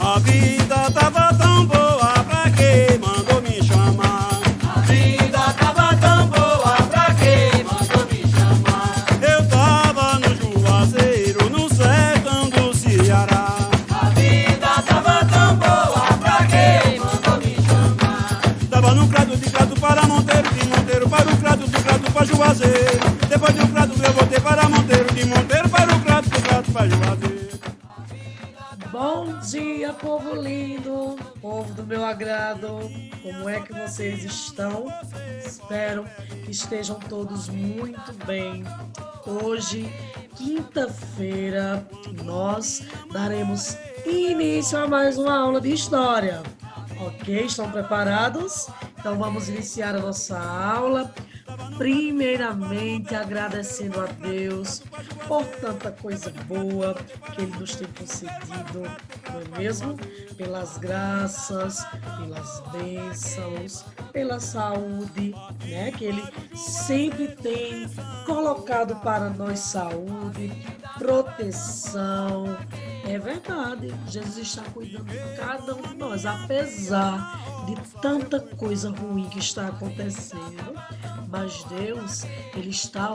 A vida tava tão boa, pra que mandou me chamar? A vida tava tão boa, pra que mandou me chamar? Eu tava no Juazeiro, no sertão do Ceará. A vida tava tão boa, pra que mandou me chamar? Tava no Crato, de Crato para Monteiro, de Monteiro para o Crato, do Crato para Juazeiro. Depois do Crato eu voltei para Monteiro, de Monteiro para o Crato, do Crato para Juazeiro. Bom dia, povo lindo, povo do meu agrado. Como é que vocês estão? Espero que estejam todos muito bem. Hoje, quinta-feira, nós daremos início a mais uma aula de história. Ok? Estão preparados? Então vamos iniciar a nossa aula. Primeiramente, agradecendo a Deus por tanta coisa boa que Ele nos tem concedido, não é mesmo? Pelas graças, pelas bênçãos, pela saúde, né? Que Ele sempre tem colocado para nós saúde, proteção. É verdade, Jesus está cuidando de cada um de nós, apesar de tanta coisa ruim que está acontecendo. Mas Deus, Ele está,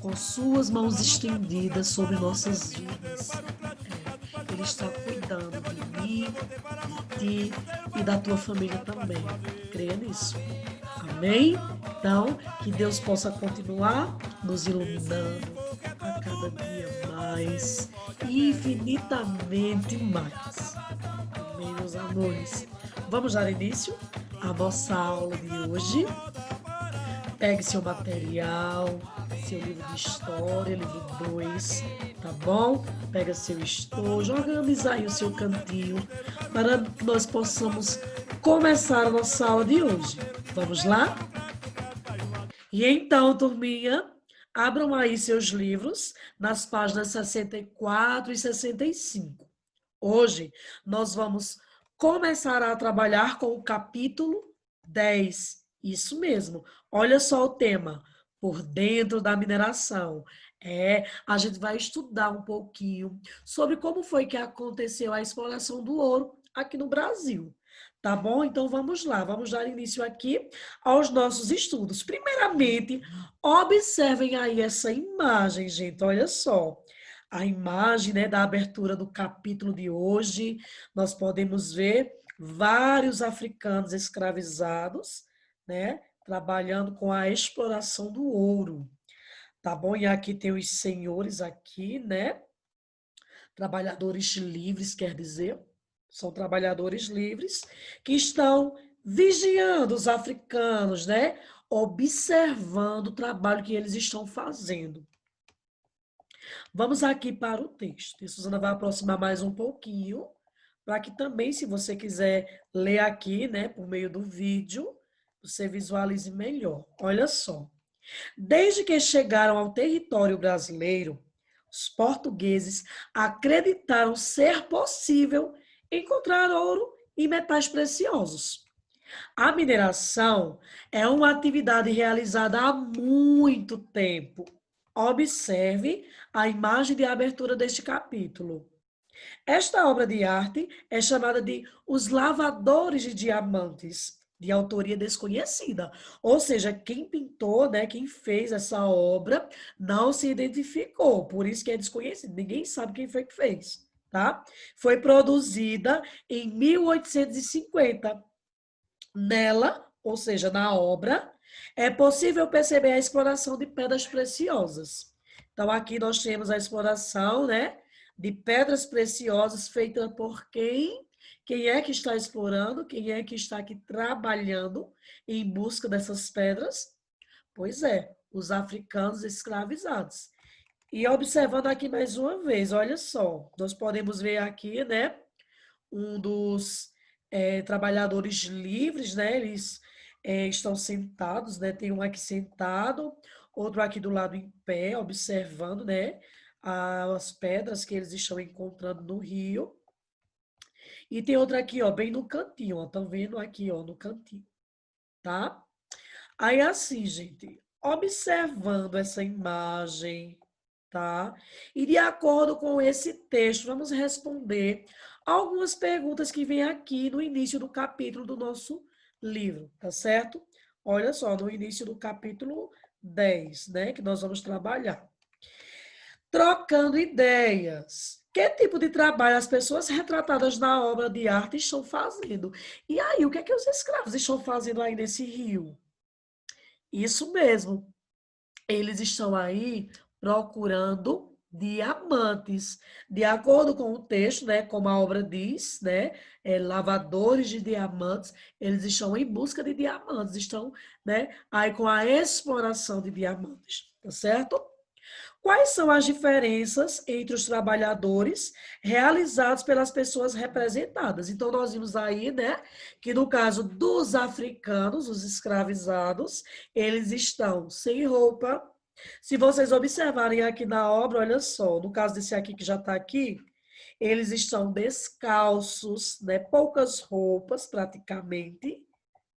com suas mãos estendidas sobre nossas vidas. Ele está cuidando de mim, de ti e da tua família também. Creia nisso. Amém? Então, que Deus possa continuar nos iluminando a cada dia mais, infinitamente mais. Amém, meus amores? Vamos dar início à nossa aula de hoje. Pegue seu material, seu livro de história, livro 2, tá bom? Pega seu estojo, organiza aí o seu cantinho para que nós possamos começar a nossa aula de hoje. Vamos lá? E então, turminha, abram aí seus livros nas páginas 64 e 65. Hoje nós vamos começar a trabalhar com o capítulo 10. Isso mesmo. Olha só o tema, por dentro da mineração. A gente vai estudar um pouquinho sobre como foi que aconteceu a exploração do ouro aqui no Brasil. Tá bom? Então vamos lá, vamos dar início aqui aos nossos estudos. Primeiramente, observem aí essa imagem, gente. Olha só. A imagem, né, da abertura do capítulo de hoje, nós podemos ver vários africanos escravizados, né, trabalhando com a exploração do ouro, tá bom? E aqui tem os senhores aqui, né, trabalhadores livres, quer dizer, são trabalhadores livres que estão vigiando os africanos, né, observando o trabalho que eles estão fazendo. Vamos aqui para o texto. E Suzana vai aproximar mais um pouquinho, para que também, se você quiser ler aqui, né, por meio do vídeo, você visualize melhor. Olha só. Desde que chegaram ao território brasileiro, os portugueses acreditaram ser possível encontrar ouro e metais preciosos. A mineração é uma atividade realizada há muito tempo. Observe a imagem de abertura deste capítulo. Esta obra de arte é chamada de Os Lavadores de Diamantes, de autoria desconhecida. Ou seja, quem pintou, né, quem fez essa obra, não se identificou, por isso que é desconhecido. Ninguém sabe quem foi que fez, tá? Foi produzida em 1850. Nela, ou seja, na obra, é possível perceber a exploração de pedras preciosas. Então, aqui nós temos a exploração, né, de pedras preciosas feita por quem? Quem é que está explorando? Quem é que está aqui trabalhando em busca dessas pedras? Pois é, os africanos escravizados. E observando aqui mais uma vez, olha só, nós podemos ver aqui, né, um dos trabalhadores livres, né, eles estão sentados, né, tem um aqui sentado, outro aqui do lado em pé, observando, né, as pedras que eles estão encontrando no rio. E tem outra aqui, ó, bem no cantinho, ó. Estão vendo aqui, ó, no cantinho, tá? Aí assim, gente, observando essa imagem, tá? E de acordo com esse texto, vamos responder algumas perguntas que vêm aqui no início do capítulo do nosso livro, tá certo? Olha só, no início do capítulo 10, né, que nós vamos trabalhar. Trocando ideias. Que tipo de trabalho as pessoas retratadas na obra de arte estão fazendo? E aí, o que é que os escravos estão fazendo aí nesse rio? Isso mesmo. Eles estão aí procurando diamantes. De acordo com o texto, né, como a obra diz, né, lavadores de diamantes, eles estão em busca de diamantes, estão, né, aí com a exploração de diamantes, tá certo? Quais são as diferenças entre os trabalhadores realizados pelas pessoas representadas? Então, nós vimos aí, né, que no caso dos africanos, os escravizados, eles estão sem roupa. Se vocês observarem aqui na obra, olha só, no caso desse aqui que já está aqui, eles estão descalços, né, poucas roupas praticamente,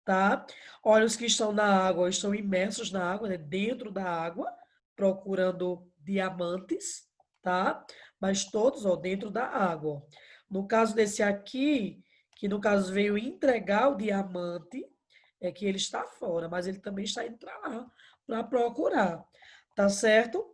tá? Olha, os que estão na água, estão imersos na água, né, dentro da água, procurando diamantes, tá? Mas todos, ó, dentro da água. No caso desse aqui, que no caso veio entregar o diamante, é que ele está fora, mas ele também está indo para lá para procurar, tá certo?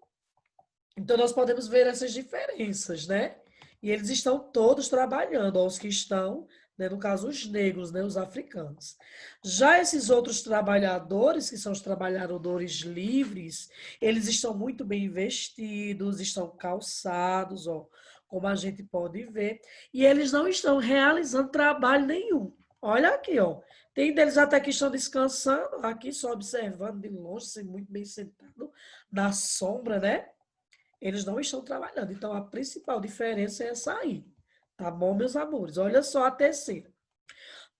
Então nós podemos ver essas diferenças, né? E eles estão todos trabalhando, ó, os que estão, né, no caso os negros, né, os africanos. Já esses outros trabalhadores, que são os trabalhadores livres, eles estão muito bem vestidos, estão calçados, ó, como a gente pode ver, e eles não estão realizando trabalho nenhum. Olha aqui, ó. Tem deles até que estão descansando, aqui só observando de longe, assim, muito bem sentado na sombra, né? Eles não estão trabalhando. Então, a principal diferença é essa aí. Tá bom, meus amores? Olha só a terceira.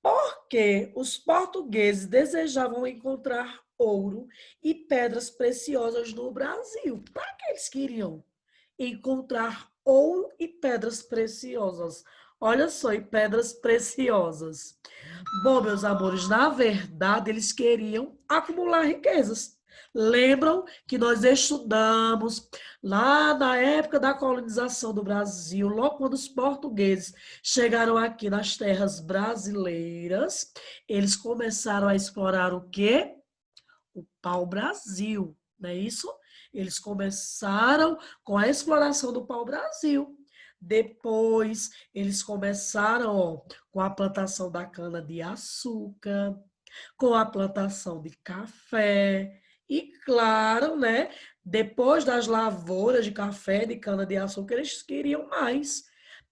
Porque os portugueses desejavam encontrar ouro e pedras preciosas no Brasil. Para que eles queriam encontrar ouro e pedras preciosas? Olha só, e pedras preciosas. Bom, meus amores, na verdade, eles queriam acumular riquezas. Lembram que nós estudamos lá na época da colonização do Brasil, logo quando os portugueses chegaram aqui nas terras brasileiras, eles começaram a explorar o quê? O pau-brasil, não é isso? Eles começaram com a exploração do pau-brasil. Depois, eles começaram, ó, com a plantação da cana-de-açúcar, com a plantação de café. E, claro, né, depois das lavouras de café, de cana-de-açúcar, eles queriam mais.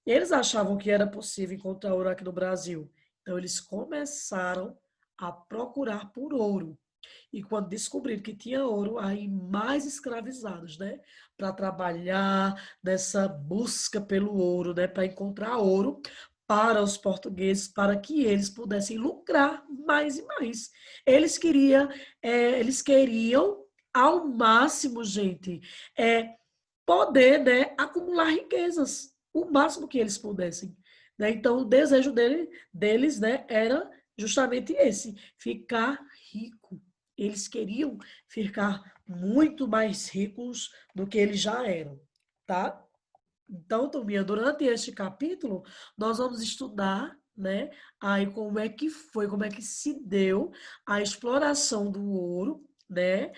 Eles achavam que era possível encontrar ouro aqui no Brasil. Então, eles começaram a procurar por ouro. E quando descobriram que tinha ouro, aí mais escravizados, né? Para trabalhar nessa busca pelo ouro, né? Para encontrar ouro para os portugueses, para que eles pudessem lucrar mais e mais. Eles queriam ao máximo, gente, poder, né, acumular riquezas, o máximo que eles pudessem. Né? Então, o desejo deles, né, era justamente esse, ficar rico. Eles queriam ficar muito mais ricos do que eles já eram, tá? Então, turminha, durante este capítulo, nós vamos estudar, né, aí como é que foi, como é que se deu a exploração do ouro, né,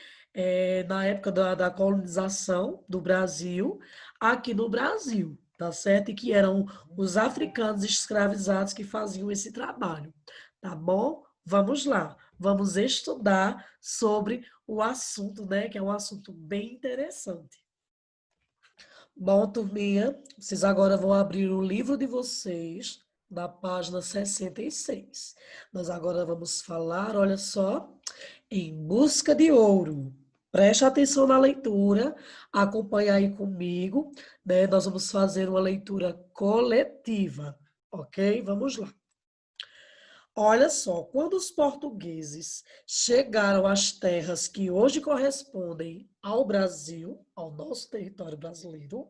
na época da colonização do Brasil, aqui no Brasil, tá certo? E que eram os africanos escravizados que faziam esse trabalho, tá bom? Vamos lá, vamos estudar sobre o assunto, né, que é um assunto bem interessante. Bom, turminha, vocês agora vão abrir o livro de vocês na página 66. Nós agora vamos falar, olha só, em busca de ouro. Preste atenção na leitura, acompanhe aí comigo, né? Nós vamos fazer uma leitura coletiva, ok? Vamos lá. Olha só, quando os portugueses chegaram às terras que hoje correspondem ao Brasil, ao nosso território brasileiro,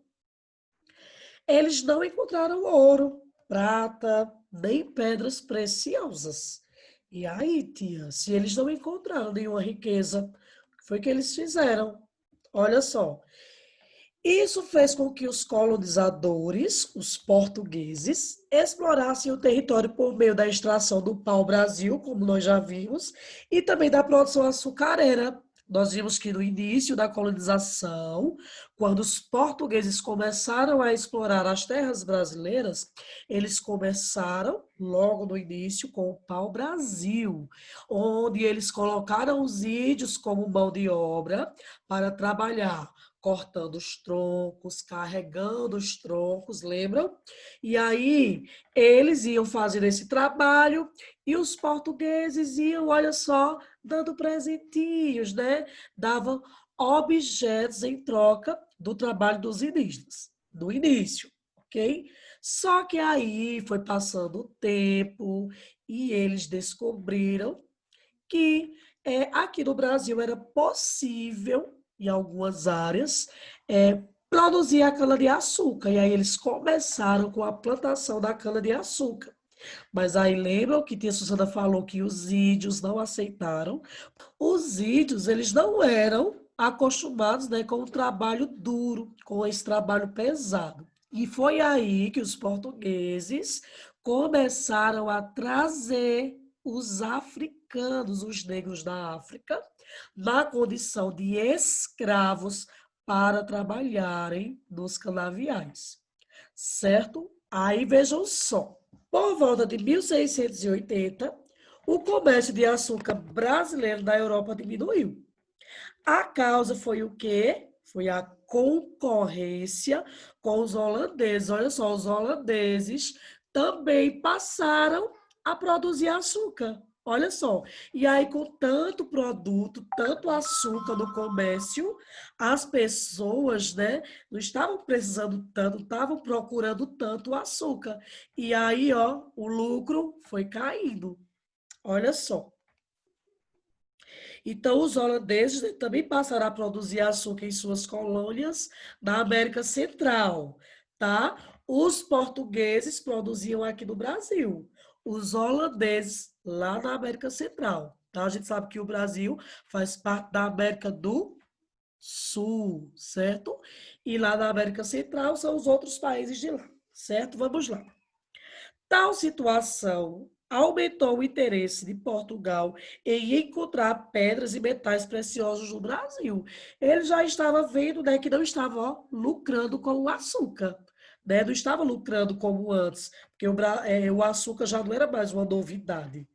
eles não encontraram ouro, prata, nem pedras preciosas. E aí, tia, se eles não encontraram nenhuma riqueza, o que foi que eles fizeram? Olha só, Isso fez com que os colonizadores, os portugueses, explorassem o território por meio da extração do pau-brasil, como nós já vimos, e também da produção açucareira. Nós vimos que no início da colonização, quando os portugueses começaram a explorar as terras brasileiras, eles começaram logo no início com o pau-brasil, onde eles colocaram os índios como mão de obra para trabalhar cortando os troncos, carregando os troncos, lembram? E aí eles iam fazendo esse trabalho e os portugueses iam, olha só, dando presentinhos, né? Davam objetos em troca do trabalho dos indígenas, do início, ok? Só que aí foi passando o tempo e eles descobriram que aqui no Brasil era possível, em algumas áreas, produzir a cana-de-açúcar. E aí eles começaram com a plantação da cana-de-açúcar. Mas aí lembram que tia Susana falou que os índios não aceitaram. Os índios, eles não eram acostumados, né, com o trabalho duro, com esse trabalho pesado. E foi aí que os portugueses começaram a trazer os africanos, os negros da África, na condição de escravos para trabalharem nos canaviais, certo? Aí vejam só, por volta de 1680, o comércio de açúcar brasileiro na Europa diminuiu. A causa foi o quê? Foi a concorrência com os holandeses. Olha só, os holandeses também passaram a produzir açúcar. Olha só. E aí, com tanto produto, tanto açúcar no comércio, as pessoas, né, não estavam precisando tanto, estavam procurando tanto açúcar. E aí, ó, o lucro foi caindo. Olha só. Então, os holandeses, né, também passaram a produzir açúcar em suas colônias na América Central, tá? Os portugueses produziam aqui no Brasil, os holandeses lá na América Central, tá? A gente sabe que o Brasil faz parte da América do Sul, certo? E lá na América Central são os outros países de lá, certo? Vamos lá. Tal situação aumentou o interesse de Portugal em encontrar pedras e metais preciosos no Brasil. Ele já estava vendo, né, que não estava, ó, lucrando com o açúcar, né? Não estava lucrando como antes, porque o açúcar já não era mais uma novidade,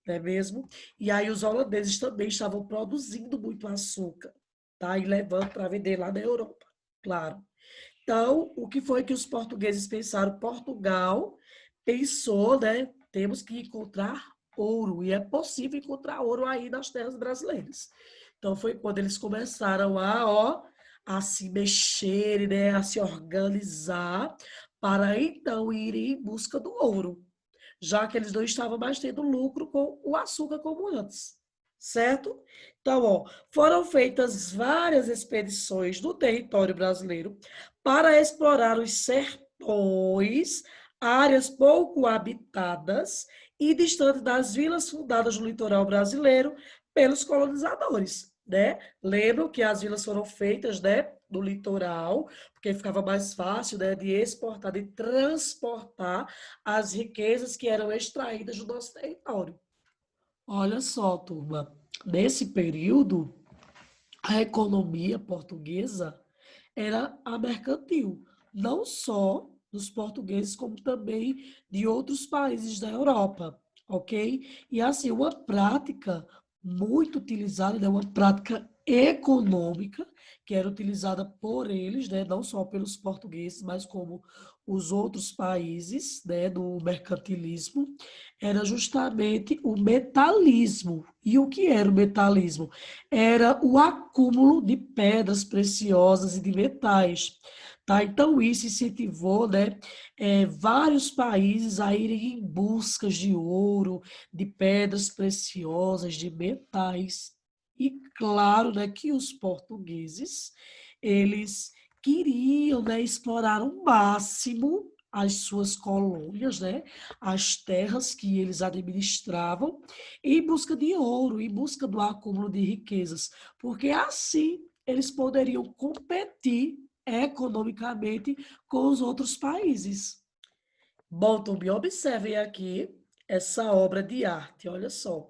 não é mesmo? E aí os holandeses também estavam produzindo muito açúcar, tá? E levando para vender lá na Europa, claro. Então, o que foi que os portugueses pensaram? Portugal pensou, né? Temos que encontrar ouro, e é possível encontrar ouro aí nas terras brasileiras. Então, foi quando eles começaram a se mexer, né? A se organizar, para então irem em busca do ouro, já que eles não estavam mais tendo lucro com o açúcar como antes, certo? Então, ó, foram feitas várias expedições no território brasileiro para explorar os sertões, áreas pouco habitadas e distantes das vilas fundadas no litoral brasileiro pelos colonizadores, né? Lembram que as vilas foram feitas, né, no litoral, porque ficava mais fácil, né, de exportar, de transportar as riquezas que eram extraídas do nosso território. Olha só, turma, nesse período, a economia portuguesa era a mercantil, não só dos portugueses, como também de outros países da Europa, ok? E assim, uma prática muito utilizada, né, uma prática econômica, que era utilizada por eles, né, não só pelos portugueses, mas como os outros países, né, do mercantilismo, era justamente o metalismo. E o que era o metalismo? Era o acúmulo de pedras preciosas e de metais. Tá? Então, isso incentivou, né, vários países a irem em busca de ouro, de pedras preciosas, de metais. E claro, né, que os portugueses, eles queriam, né, explorar o máximo as suas colônias, né, as terras que eles administravam, em busca de ouro, em busca do acúmulo de riquezas, porque assim eles poderiam competir economicamente com os outros países. Bom, Tobi, observem aqui essa obra de arte, olha só.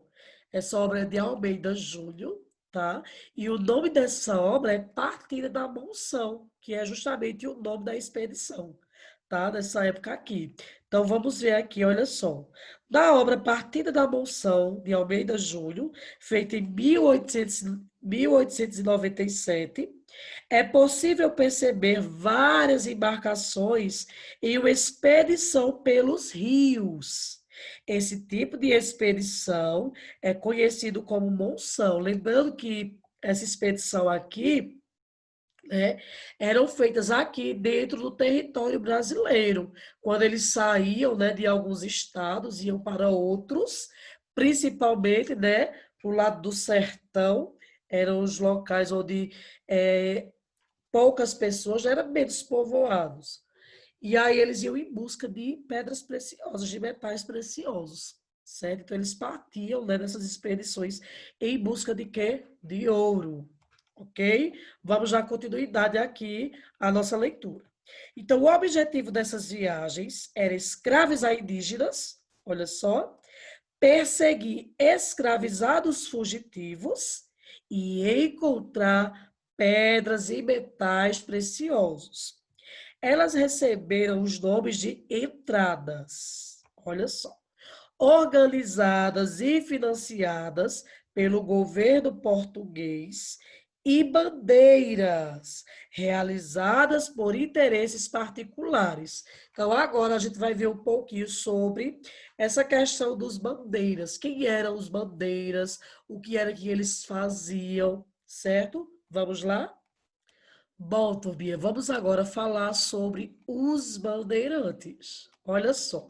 Essa obra é de Almeida Júnior, tá? E o nome dessa obra é Partida da Monção, que é justamente o nome da expedição, tá? Dessa época aqui. Então, vamos ver aqui, olha só. Na obra Partida da Monção, de Almeida Júnior, feita em 1897, é possível perceber várias embarcações em uma expedição pelos rios. Esse tipo de expedição é conhecido como monção. Lembrando que essa expedição aqui, né, eram feitas aqui dentro do território brasileiro, quando eles saíam, né, de alguns estados, iam para outros, principalmente, né, para o lado do sertão, eram os locais onde poucas pessoas, já eram menos povoados. E aí eles iam em busca de pedras preciosas, de metais preciosos, certo? Então eles partiam, né, nessas expedições em busca de quê? De ouro, ok? Vamos dar continuidade aqui à nossa leitura. Então o objetivo dessas viagens era escravizar indígenas, olha só, perseguir escravizados fugitivos e encontrar pedras e metais preciosos. Elas receberam os nomes de entradas, olha só, organizadas e financiadas pelo governo português, e bandeiras realizadas por interesses particulares. Então, agora a gente vai ver um pouquinho sobre essa questão dos bandeiras. Quem eram os bandeiras? O que era que eles faziam, certo? Vamos lá? Bom, Tobia, vamos agora falar sobre os bandeirantes. Olha só.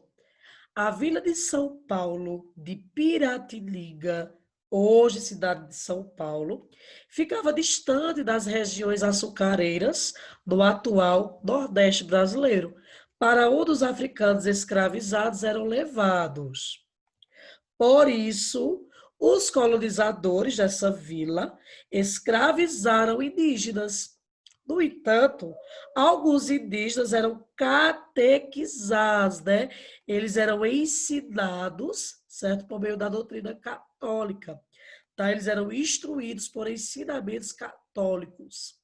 A vila de São Paulo, de Piratininga, hoje cidade de São Paulo, ficava distante das regiões açucareiras do atual Nordeste brasileiro, para onde os africanos escravizados eram levados. Por isso, os colonizadores dessa vila escravizaram indígenas. No entanto, alguns indígenas eram catequizados, né? Eles eram ensinados, certo? Por meio da doutrina católica, tá? Eles eram instruídos por ensinamentos católicos.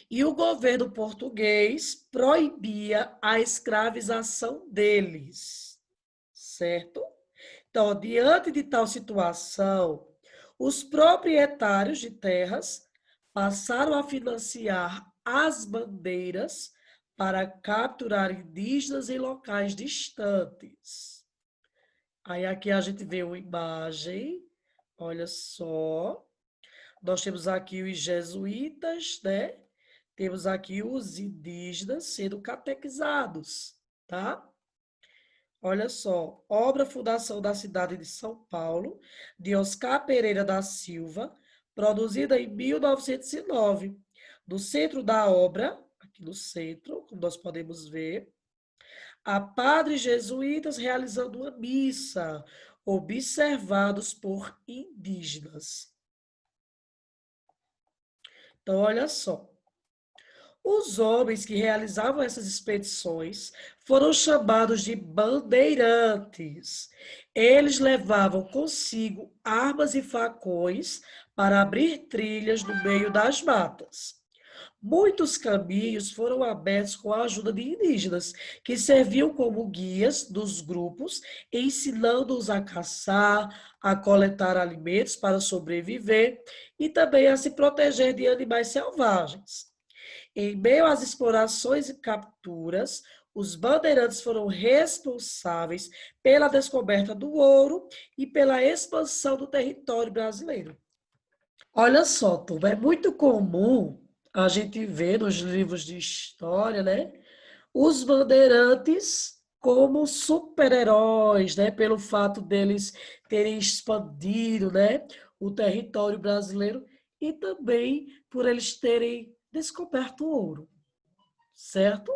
E o governo português proibia a escravização deles, certo? Então, diante de tal situação, os proprietários de terras passaram a financiar as bandeiras para capturar indígenas em locais distantes. Aí aqui a gente vê uma imagem, olha só. Nós temos aqui os jesuítas, né? Temos aqui os indígenas sendo catequizados, tá? Olha só, obra Fundação da cidade de São Paulo, de Oscar Pereira da Silva, produzida em 1909. No centro da obra, aqui no centro, como nós podemos ver, há padres jesuítas realizando uma missa, observados por indígenas. Então, olha só. Os homens que realizavam essas expedições foram chamados de bandeirantes. Eles levavam consigo armas e facões para abrir trilhas no meio das matas. Muitos caminhos foram abertos com a ajuda de indígenas, que serviam como guias dos grupos, ensinando-os a caçar, a coletar alimentos para sobreviver e também a se proteger de animais selvagens. Em meio às explorações e capturas, os bandeirantes foram responsáveis pela descoberta do ouro e pela expansão do território brasileiro. Olha só, turma, é muito comum a gente ver nos livros de história, né, os bandeirantes como super-heróis, né, pelo fato deles terem expandido, né, o território brasileiro e também por eles terem descoberto o ouro, certo?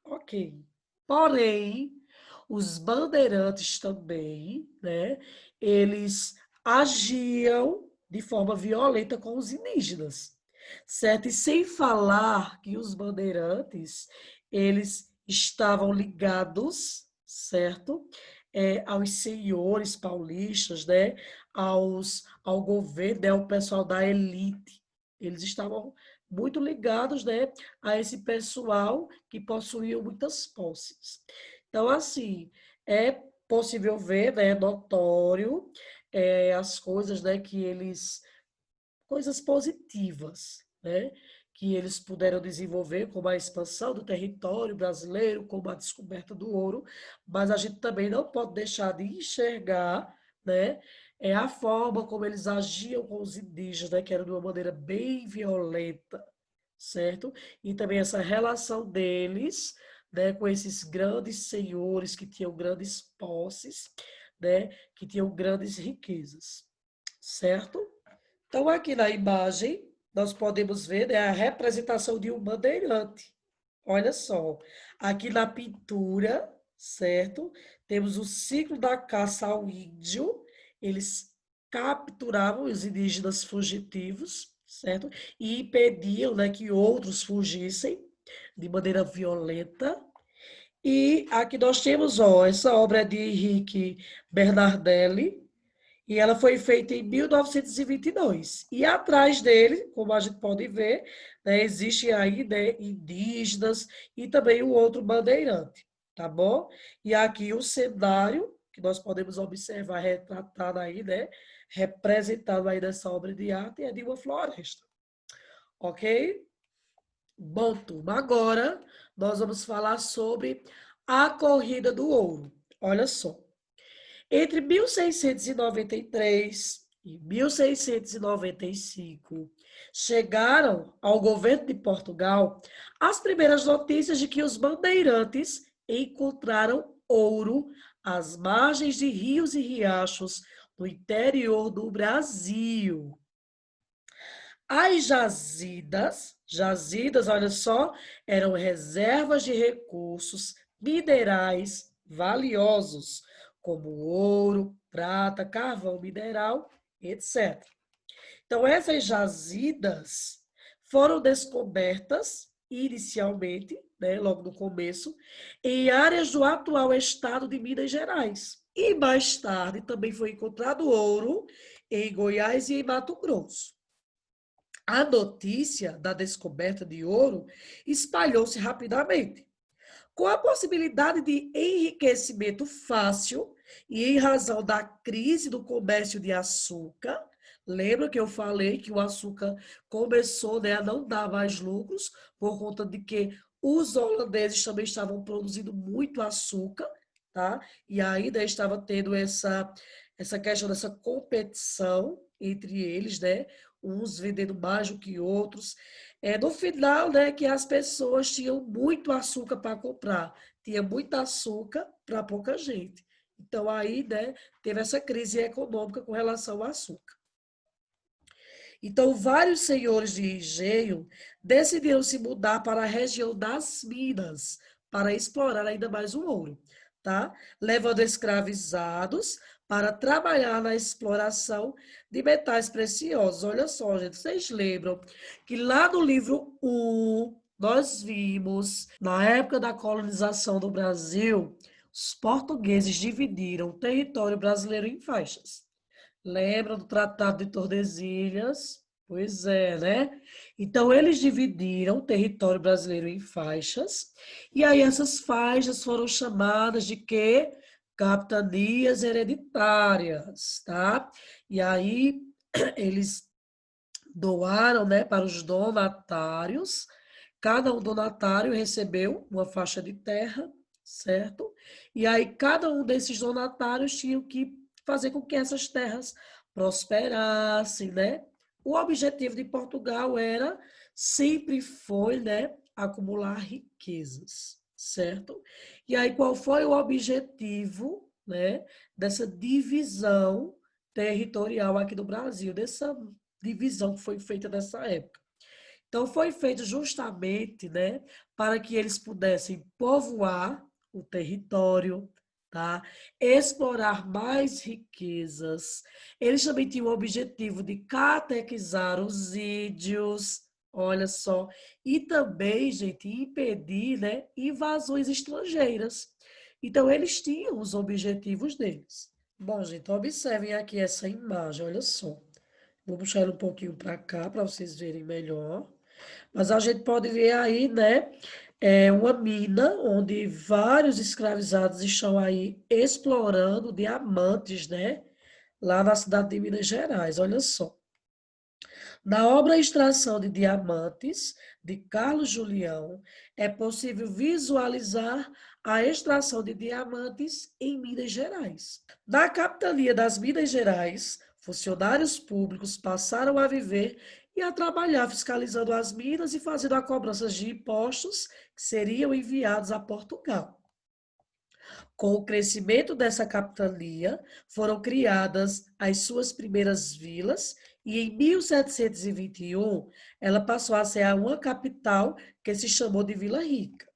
Ok. Porém, os bandeirantes também, né, eles agiam de forma violenta com os indígenas. certo? E sem falar que os bandeirantes, eles estavam ligados, certo? Aos senhores paulistas, né? Ao governo, né? Ao pessoal da elite. Eles estavam muito ligados, né? A esse pessoal que possuía muitas posses. Então, assim, é possível ver, né? É notório as coisas, né? Que eles coisas positivas, né? Que eles puderam desenvolver, como a expansão do território brasileiro, como a descoberta do ouro, mas a gente também não pode deixar de enxergar, né? A forma como eles agiam com os indígenas, né? Que era de uma maneira bem violenta, certo? E também essa relação deles, né? Com esses grandes senhores que tinham grandes posses, né? Que tinham grandes riquezas, certo? Então, aqui na imagem, nós podemos ver, né, a representação de um bandeirante. Olha só, aqui na pintura, certo? Temos o ciclo da caça ao índio. Eles capturavam os indígenas fugitivos, certo? E impediam, né, que outros fugissem de maneira violenta. E aqui nós temos, ó, essa obra é de Henrique Bernardelli, e ela foi feita em 1922. E atrás dele, como a gente pode ver, né, existem aí, né, indígenas e também o outro bandeirante, tá bom? E aqui o cenário que nós podemos observar retratado aí, né, representado aí nessa obra de arte é de uma floresta, ok? Bom, turma, agora nós vamos falar sobre a corrida do ouro. Olha só. Entre 1693 e 1695, chegaram ao governo de Portugal as primeiras notícias de que os bandeirantes encontraram ouro às margens de rios e riachos no interior do Brasil. As jazidas, olha só, eram reservas de recursos minerais valiosos, como ouro, prata, carvão mineral, etc. Então, essas jazidas foram descobertas inicialmente, né, logo no começo, em áreas do atual estado de Minas Gerais. E mais tarde também foi encontrado ouro em Goiás e em Mato Grosso. A notícia da descoberta de ouro espalhou-se rapidamente, com a possibilidade de enriquecimento fácil e em razão da crise do comércio de açúcar. Lembra que eu falei que o açúcar começou, né, a não dar mais lucros por conta de que os holandeses também estavam produzindo muito açúcar, tá? E ainda estava tendo essa questão dessa competição entre eles, né? Uns vendendo mais do que outros. No final, né, que as pessoas tinham muito açúcar para comprar, tinha muito açúcar para pouca gente. Então, aí, né, teve essa crise econômica com relação ao açúcar. Então, vários senhores de engenho decidiram se mudar para a região das Minas para explorar ainda mais o ouro, tá? Levando escravizados para trabalhar na exploração de metais preciosos. Olha só, gente, vocês lembram que lá no livro 1, nós vimos, na época da colonização do Brasil, os portugueses dividiram o território brasileiro em faixas. Lembra do Tratado de Tordesilhas? Pois é, né? Então, eles dividiram o território brasileiro em faixas, e aí essas faixas foram chamadas de quê? Capitanias hereditárias, tá? E aí eles doaram, né, para os donatários. Cada um donatário recebeu uma faixa de terra, certo? E aí cada um desses donatários tinha que fazer com que essas terras prosperassem, né? O objetivo de Portugal era, sempre foi, né, acumular riquezas, certo? E aí qual foi o objetivo, né, dessa divisão territorial aqui do Brasil, dessa divisão que foi feita nessa época? Então, foi feito justamente, né, para que eles pudessem povoar o território, tá? Explorar mais riquezas. Eles também tinham o objetivo de catequizar os índios, Olha só. E também, gente, impedir, né, invasões estrangeiras. Então, eles tinham os objetivos deles. Bom, gente, observem aqui essa imagem, olha só. Vou puxar ela um pouquinho para cá para vocês verem melhor. Mas a gente pode ver aí, né, uma mina onde vários escravizados estão aí explorando diamantes, né, lá na cidade de Minas Gerais. Olha só. Na obra Extração de Diamantes, de Carlos Julião, é possível visualizar a extração de diamantes em Minas Gerais. Na capitania das Minas Gerais, funcionários públicos passaram a viver e a trabalhar fiscalizando as minas e fazendo a cobrança de impostos que seriam enviados a Portugal. Com o crescimento dessa capitania, foram criadas as suas primeiras vilas e em 1721 ela passou a ser uma capital que se chamou de Vila Rica.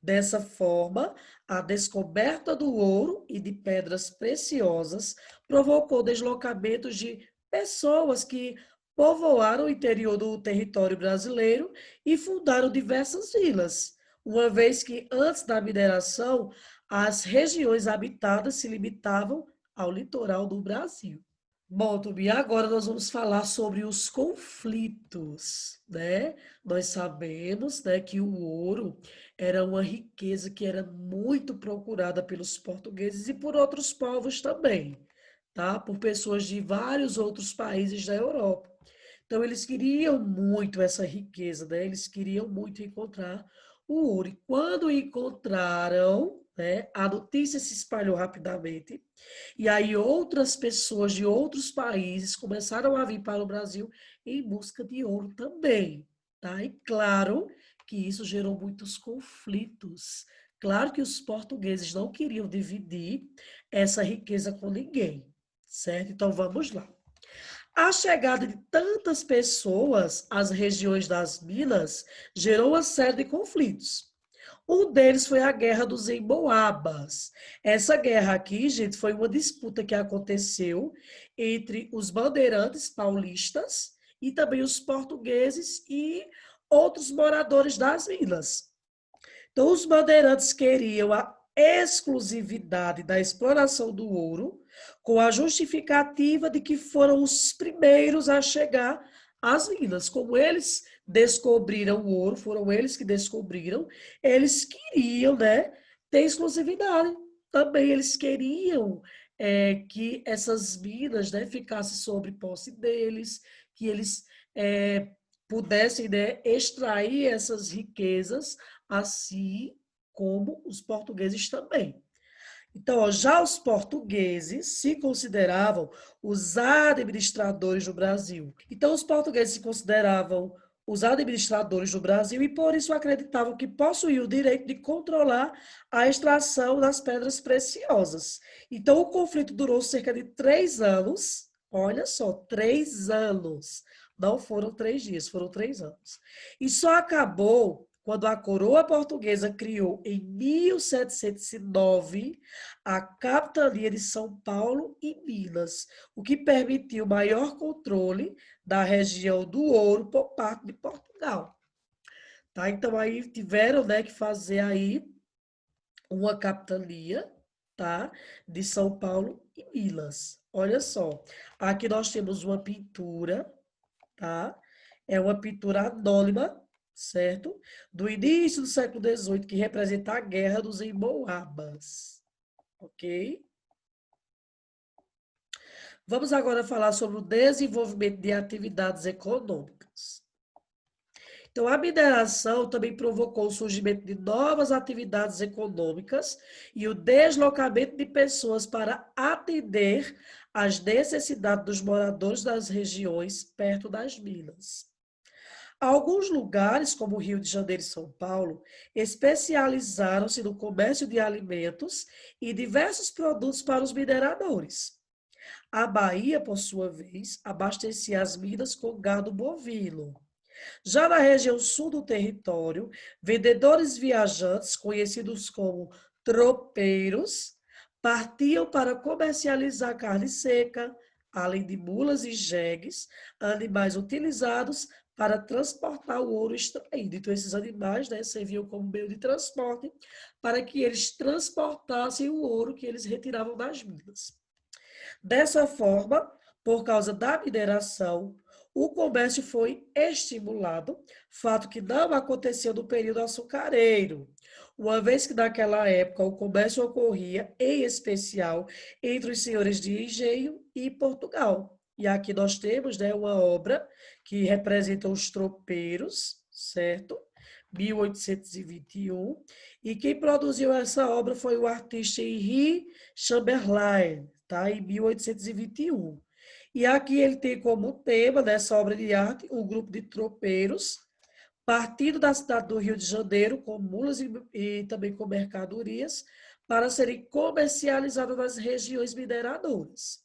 Dessa forma, a descoberta do ouro e de pedras preciosas provocou deslocamentos de pessoas que povoaram o interior do território brasileiro e fundaram diversas vilas, uma vez que antes da mineração, as regiões habitadas se limitavam ao litoral do Brasil. Bom, Tobi, agora nós vamos falar sobre os conflitos, né? Nós sabemos, né, que o ouro era uma riqueza que era muito procurada pelos portugueses e por outros povos também, tá? Por pessoas de vários outros países da Europa. Então, eles queriam muito essa riqueza, né? Eles queriam muito encontrar o ouro. E quando encontraram, né, a notícia se espalhou rapidamente. E aí outras pessoas de outros países começaram a vir para o Brasil em busca de ouro também, tá? E claro que isso gerou muitos conflitos. Claro que os portugueses não queriam dividir essa riqueza com ninguém, certo? Então vamos lá. A chegada de tantas pessoas às regiões das minas gerou uma série de conflitos. Um deles foi a Guerra dos Emboabas. Essa guerra aqui, gente, foi uma disputa que aconteceu entre os bandeirantes paulistas e também os portugueses e outros moradores das minas. Então, os bandeirantes queriam a exclusividade da exploração do ouro, com a justificativa de que foram os primeiros a chegar às minas. Como eles descobriram o ouro, foram eles que descobriram, eles queriam, né, ter exclusividade. Também eles queriam que essas minas, né, ficassem sob posse deles, que eles pudessem, né, extrair essas riquezas, assim como os portugueses também. Então, ó, já os portugueses se consideravam os administradores do Brasil. Então, os portugueses se consideravam os administradores do Brasil e, por isso, acreditavam que possuíam o direito de controlar a extração das pedras preciosas. Então, o conflito durou cerca de 3 anos. Olha só, 3 anos. Não foram 3 dias, foram 3 anos. E só acabou quando a coroa portuguesa criou, em 1709, a capitania de São Paulo e Minas, o que permitiu maior controle da região do ouro por parte de Portugal. Tá? Então, aí tiveram, né, que fazer aí uma capitania, tá, de São Paulo e Minas. Olha só, aqui nós temos uma pintura, tá? É uma pintura anônima, certo? Do início do século XVIII, que representa a Guerra dos Emboabas, ok? Vamos agora falar sobre o desenvolvimento de atividades econômicas. Então, a mineração também provocou o surgimento de novas atividades econômicas e o deslocamento de pessoas para atender às necessidades dos moradores das regiões perto das minas. Alguns lugares, como o Rio de Janeiro e São Paulo, especializaram-se no comércio de alimentos e diversos produtos para os mineradores. A Bahia, por sua vez, abastecia as minas com gado bovino. Já na região sul do território, vendedores viajantes, conhecidos como tropeiros, partiam para comercializar carne seca, além de mulas e jegues, animais utilizados para transportar o ouro extraído. Então, esses animais, né, serviam como meio de transporte para que eles transportassem o ouro que eles retiravam das minas. Dessa forma, por causa da mineração, o comércio foi estimulado, fato que não aconteceu no período açucareiro, uma vez que naquela época o comércio ocorria, em especial, entre os senhores de engenho e Portugal. E aqui nós temos, né, uma obra que representa os tropeiros, certo? 1821. E quem produziu essa obra foi o artista Henri Chamberlain, tá? Em 1821. E aqui ele tem como tema dessa obra de arte um grupo de tropeiros partindo da cidade do Rio de Janeiro com mulas e também com mercadorias para serem comercializadas nas regiões mineradoras.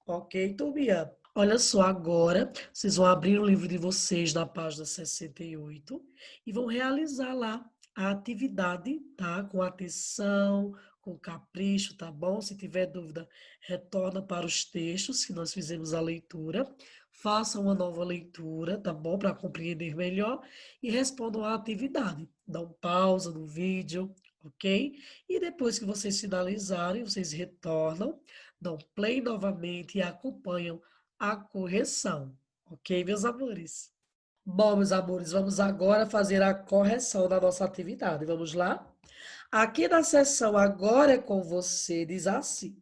Ok, turminha? Olha só, agora vocês vão abrir o livro de vocês na página 68 e vão realizar lá a atividade, tá? Com atenção, com capricho, tá bom? Se tiver dúvida, retorna para os textos que nós fizemos a leitura. Façam uma nova leitura, tá bom? Para compreender melhor e respondam à atividade. Dão pausa no vídeo, ok? E depois que vocês finalizarem, vocês retornam, dão play novamente e acompanham a correção. Ok, meus amores? Bom, meus amores, vamos agora fazer a correção da nossa atividade. Vamos lá? Aqui na seção Agora é com você, diz assim.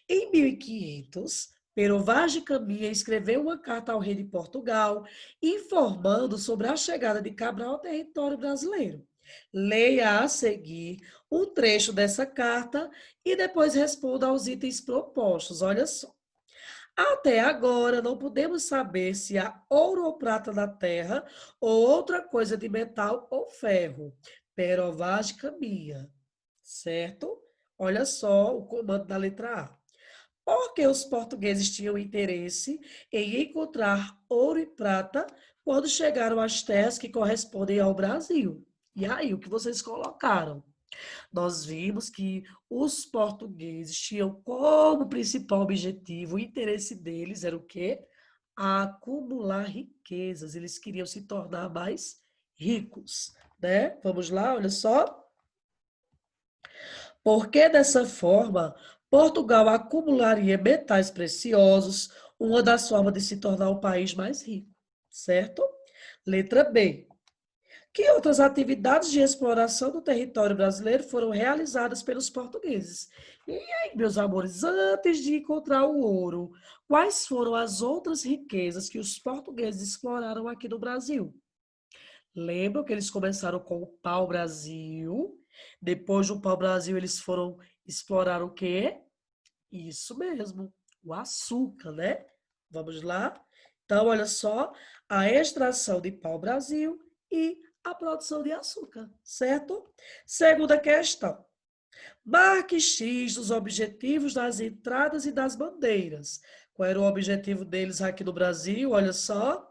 Em 1500, Pero Vaz de Caminha escreveu uma carta ao rei de Portugal, informando sobre a chegada de Cabral ao território brasileiro. Leia a seguir um trecho dessa carta e depois responda aos itens propostos. Olha só. Até agora, não podemos saber se há ouro ou prata na terra ou outra coisa de metal ou ferro. Pero Vaz de Caminha, certo? Olha só o comando da letra A. Porque os portugueses tinham interesse em encontrar ouro e prata quando chegaram às terras que correspondem ao Brasil. E aí, o que vocês colocaram? Nós vimos que os portugueses tinham como principal objetivo, o interesse deles era o quê? Acumular riquezas. Eles queriam se tornar mais ricos, né? Vamos lá, olha só. Porque dessa forma, Portugal acumularia metais preciosos, uma das formas de se tornar o país mais rico, certo? Letra B. Que outras atividades de exploração do território brasileiro foram realizadas pelos portugueses? E aí, meus amores, antes de encontrar o ouro, quais foram as outras riquezas que os portugueses exploraram aqui no Brasil? Lembram que eles começaram com o pau-brasil, depois do pau-brasil eles foram explorar o quê? Isso mesmo, o açúcar, né? Vamos lá? Então, olha só, a extração de pau-brasil e a produção de açúcar, certo? Segunda questão. Marque X dos objetivos das entradas e das bandeiras. Qual era o objetivo deles aqui no Brasil? Olha só.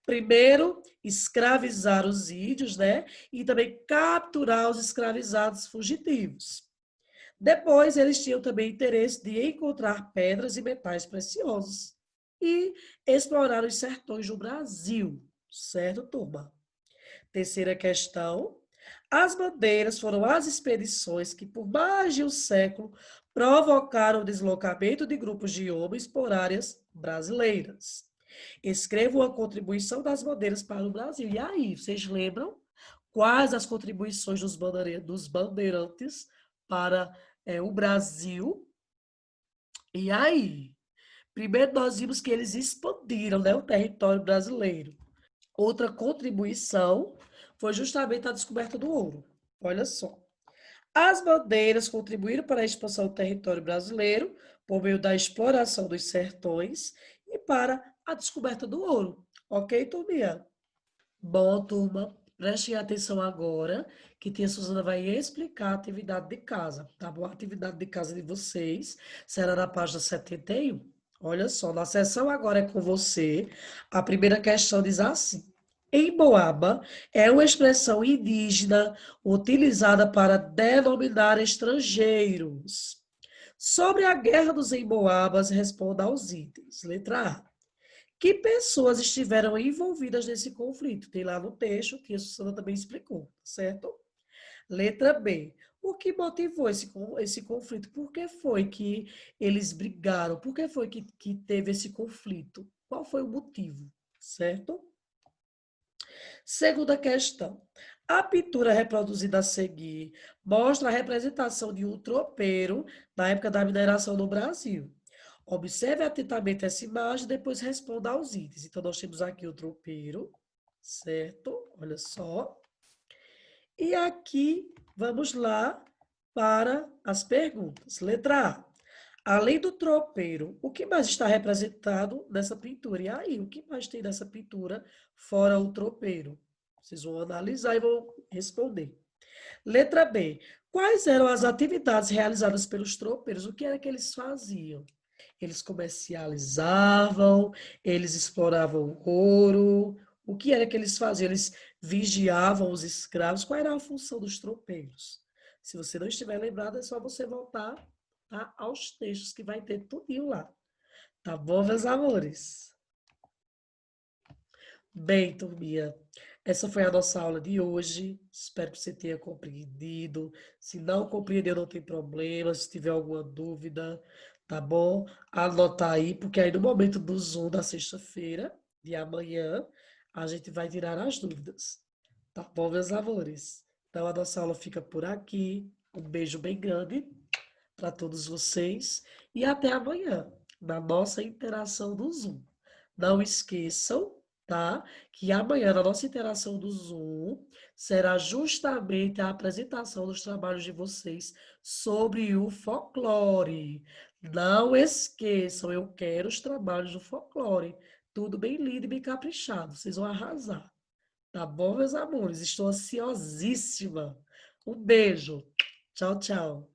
Primeiro, escravizar os índios, né? E também capturar os escravizados fugitivos. Depois, eles tinham também interesse de encontrar pedras e metais preciosos e explorar os sertões do Brasil, certo, turma? Terceira questão. As bandeiras foram as expedições que, por mais de um século, provocaram o deslocamento de grupos de homens por áreas brasileiras. Escreva uma contribuição das bandeiras para o Brasil. E aí, vocês lembram quais as contribuições dos bandeirantes para o Brasil? E aí? Primeiro, nós vimos que eles expandiram, né, o território brasileiro. Outra contribuição foi justamente a descoberta do ouro. Olha só. As bandeiras contribuíram para a expansão do território brasileiro por meio da exploração dos sertões e para a descoberta do ouro. Ok, turminha? Bom, turma, prestem atenção agora que tia Suzana vai explicar a atividade de casa, tá bom? A atividade de casa de vocês será na página 71. Olha só, na seção Agora é com você, a primeira questão diz assim. Emboaba é uma expressão indígena utilizada para denominar estrangeiros. Sobre a Guerra dos Emboabas, responda aos itens. Letra A. Que pessoas estiveram envolvidas nesse conflito? Tem lá no texto, que a Susana também explicou, certo? Letra B. O que motivou esse conflito? Por que foi que eles brigaram? Por que foi que teve esse conflito? Qual foi o motivo? Certo? Segunda questão. A pintura reproduzida a seguir mostra a representação de um tropeiro na época da mineração no Brasil. Observe atentamente essa imagem e depois responda aos itens. Então, nós temos aqui o tropeiro, certo? Olha só. E aqui, vamos lá para as perguntas. Letra A. Além do tropeiro, o que mais está representado nessa pintura? E aí, o que mais tem nessa pintura fora o tropeiro? Vocês vão analisar e vão responder. Letra B. Quais eram as atividades realizadas pelos tropeiros? O que era que eles faziam? Eles comercializavam, eles exploravam ouro. O que era que eles faziam? Eles vigiavam os escravos. Qual era a função dos tropeiros? Se você não estiver lembrado, é só você voltar, tá, aos textos que vai ter tudinho lá. Tá bom, meus amores? Bem, turminha, essa foi a nossa aula de hoje. Espero que você tenha compreendido. Se não compreendeu, não tem problema. Se tiver alguma dúvida, tá bom? Anota aí, porque aí no momento do Zoom da sexta-feira, de amanhã, a gente vai tirar as dúvidas. Tá bom, meus amores? Então a nossa aula fica por aqui. Um beijo bem grande para todos vocês e até amanhã, na nossa interação do Zoom. Não esqueçam, tá? Que amanhã, na nossa interação do Zoom, será justamente a apresentação dos trabalhos de vocês sobre o folclore. Não esqueçam, eu quero os trabalhos do folclore. Tudo bem lindo e bem caprichado. Vocês vão arrasar. Tá bom, meus amores? Estou ansiosíssima. Um beijo. Tchau, tchau.